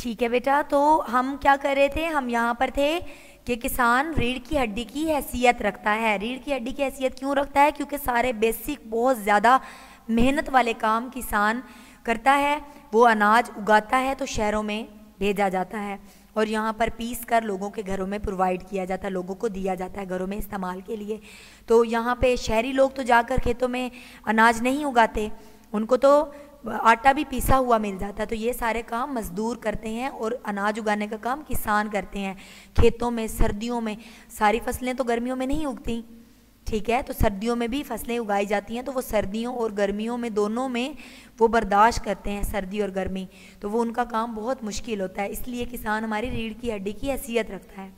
ठीक है बेटा, तो हम क्या कर रहे थे, हम यहाँ पर थे कि किसान रीढ़ की हड्डी की हैसियत रखता है। रीढ़ की हड्डी की हैसियत क्यों रखता है? क्योंकि सारे बेसिक बहुत ज़्यादा मेहनत वाले काम किसान करता है। वो अनाज उगाता है तो शहरों में भेजा जाता है और यहाँ पर पीस कर लोगों के घरों में प्रोवाइड किया जाता है, लोगों को दिया जाता है घरों में इस्तेमाल के लिए। तो यहाँ पे शहरी लोग तो जाकर खेतों में अनाज नहीं उगाते, उनको तो आटा भी पीसा हुआ मिल जाता है। तो ये सारे काम मजदूर करते हैं और अनाज उगाने का काम किसान करते हैं खेतों में। सर्दियों में सारी फसलें तो गर्मियों में नहीं उगती, ठीक है, तो सर्दियों में भी फसलें उगाई जाती हैं। तो वो सर्दियों और गर्मियों में दोनों में वो बर्दाश्त करते हैं, सर्दी और गर्मी। तो वो उनका काम बहुत मुश्किल होता है, इसलिए किसान हमारी रीढ़ की हड्डी की हैसियत रखता है।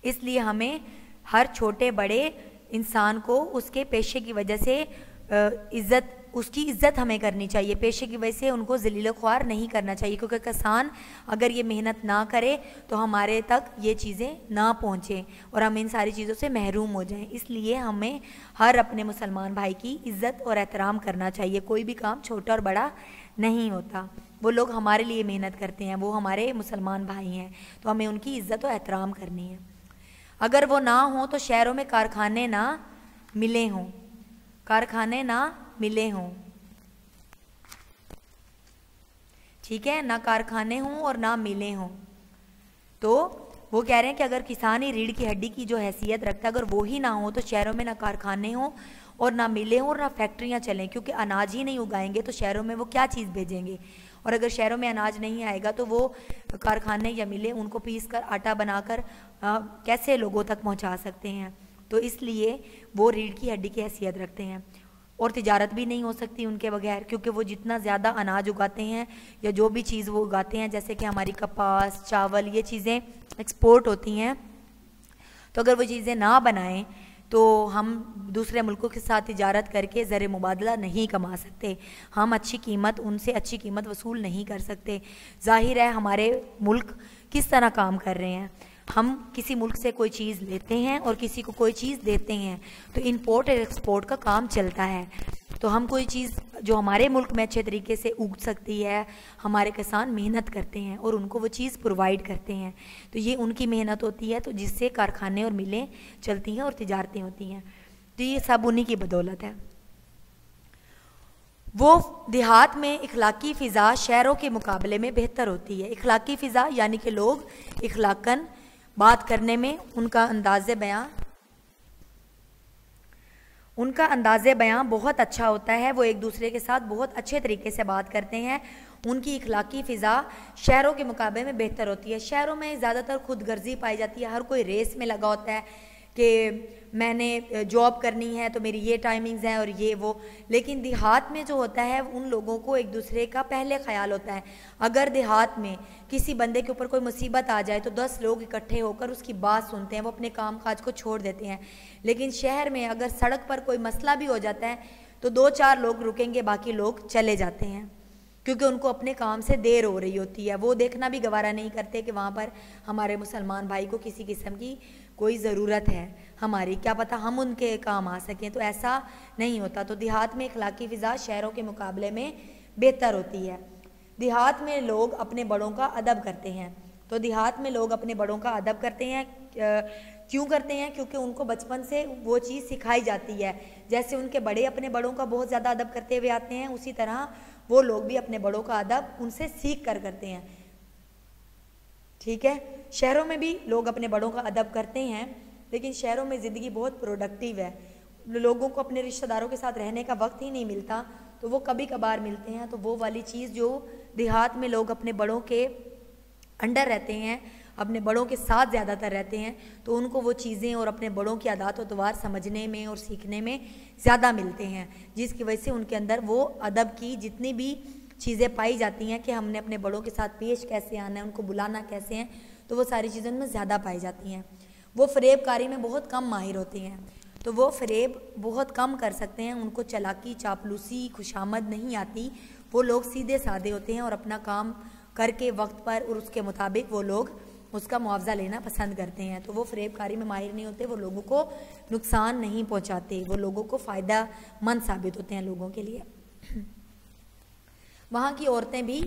इसलिए हमें हर छोटे बड़े इंसान को उसके पेशे की वजह से उसकी इज्जत हमें करनी चाहिए। पेशे की वजह से उनको ज़लील ख्वार नहीं करना चाहिए, क्योंकि किसान अगर ये मेहनत ना करे तो हमारे तक ये चीज़ें ना पहुँचें और हम इन सारी चीज़ों से महरूम हो जाएं। इसलिए हमें हर अपने मुसलमान भाई की इज़्ज़त और एहतराम करना चाहिए। कोई भी काम छोटा और बड़ा नहीं होता, वो लोग हमारे लिए मेहनत करते हैं, वो हमारे मुसलमान भाई हैं, तो हमें उनकी इज़्ज़त और एहतराम करनी है। अगर वो ना हो तो शहरों में कारखाने ना मिले हों, कारखाने ना मिले हों, ठीक है, ना कारखाने हों और ना मिले हों। तो वो कह रहे हैं कि अगर किसान ही रीढ़ की हड्डी की जो हैसियत रखता है, अगर वो ही ना हो तो शहरों में ना कारखाने हों और ना मिले हों और ना फैक्ट्रियां चलें, क्योंकि अनाज ही नहीं उगाएंगे तो शहरों में वो क्या चीज़ भेजेंगे। और अगर शहरों में अनाज नहीं आएगा तो वो कारखाने या मिले उनको पीस कर आटा बनाकर कैसे लोगों तक पहुंचा सकते हैं। तो इसलिए वो रीढ़ की हड्डी की हैसियत रखते हैं। और तिजारत भी नहीं हो सकती उनके बगैर, क्योंकि वो जितना ज़्यादा अनाज उगाते हैं या जो भी चीज़ वो उगाते हैं, जैसे कि हमारी कपास, चावल, ये चीज़ें एक्सपोर्ट होती हैं, तो अगर वो चीज़ें ना बनाएं तो हम दूसरे मुल्कों के साथ तिजारत करके ज़र मुबादला नहीं कमा सकते, हम अच्छी कीमत उनसे अच्छी कीमत वसूल नहीं कर सकते। ज़ाहिर है हमारे मुल्क किस तरह काम कर रहे हैं, हम किसी मुल्क से कोई चीज़ लेते हैं और किसी को कोई चीज़ देते हैं, तो इंपोर्ट और एक्सपोर्ट का काम चलता है। तो हम कोई चीज़ जो हमारे मुल्क में अच्छे तरीके से उग सकती है, हमारे किसान मेहनत करते हैं और उनको वो चीज़ प्रोवाइड करते हैं, तो ये उनकी मेहनत होती है, तो जिससे कारखाने और मिलें चलती हैं और तिजारतें होती हैं। तो ये सब उन्हीं की बदौलत है। वो देहात में इखलाकी फ़िज़ा शहरों के मुकाबले में बेहतर होती है। इखलाकी फ़िज़ा यानी कि लोग इखलाकन बात करने में उनका अंदाज़े बयां बहुत अच्छा होता है, वो एक दूसरे के साथ बहुत अच्छे तरीके से बात करते हैं। उनकी इखलाकी फ़िज़ा शहरों के मुकाबले में बेहतर होती है। शहरों में ज़्यादातर खुद गर्जी पाई जाती है, हर कोई रेस में लगा होता है कि मैंने जॉब करनी है तो मेरी ये टाइमिंग्स हैं और ये वो। लेकिन देहात में जो होता है उन लोगों को एक दूसरे का पहले ख्याल होता है। अगर देहात में किसी बंदे के ऊपर कोई मुसीबत आ जाए तो 10 लोग इकट्ठे होकर उसकी बात सुनते हैं, वो अपने काम काज को छोड़ देते हैं। लेकिन शहर में अगर सड़क पर कोई मसला भी हो जाता है तो 2-4 लोग रुकेंगे, बाकी लोग चले जाते हैं, क्योंकि उनको अपने काम से देर हो रही होती है। वो देखना भी गवारा नहीं करते कि वहाँ पर हमारे मुसलमान भाई को किसी किस्म की कोई ज़रूरत है हमारी, क्या पता हम उनके काम आ सकें, तो ऐसा नहीं होता। तो देहात में इखलाकी फ़िज़ा शहरों के मुकाबले में बेहतर होती है। देहात में लोग अपने बड़ों का अदब करते हैं। तो देहात में लोग अपने बड़ों का अदब करते हैं, क्यों करते हैं? क्योंकि उनको बचपन से वो चीज़ सिखाई जाती है। जैसे उनके बड़े अपने बड़ों का बहुत ज़्यादा अदब करते हुए आते हैं, उसी तरह वो लोग भी अपने बड़ों का अदब उनसे सीख कर करते हैं, ठीक है। शहरों में भी लोग अपने बड़ों का अदब करते हैं, लेकिन शहरों में ज़िंदगी बहुत प्रोडक्टिव है, लोगों को अपने रिश्तेदारों के साथ रहने का वक्त ही नहीं मिलता, तो वो कभी कभार मिलते हैं। तो वो वाली चीज़ जो देहात में लोग अपने बड़ों के अंडर रहते हैं, अपने बड़ों के साथ ज़्यादातर रहते हैं, तो उनको वो चीज़ें और अपने बड़ों की आदत व तवार समझने में और सीखने में ज़्यादा मिलते हैं, जिसकी वजह से उनके अंदर वो अदब की जितनी भी चीज़ें पाई जाती हैं कि हमने अपने बड़ों के साथ पेश कैसे आना है, उनको बुलाना कैसे है, तो वो सारी चीज़ें उनमें ज़्यादा पाई जाती हैं। वो फ़रेबकारी में बहुत कम माहिर होते हैं, तो वो फ़रेब बहुत कम कर सकते हैं, उनको चालाकी, चापलूसी, खुशामद नहीं आती। वो लोग सीधे साधे होते हैं और अपना काम करके वक्त पर और उसके मुताबिक वो लोग उसका मुआवजा लेना पसंद करते हैं। तो वो फ़रेबकारी में माहिर नहीं होते, वो लोगों को नुकसान नहीं पहुंचाते, वो लोगों को फ़ायदा मंद साबित होते हैं लोगों के लिए। वहाँ की औरतें भी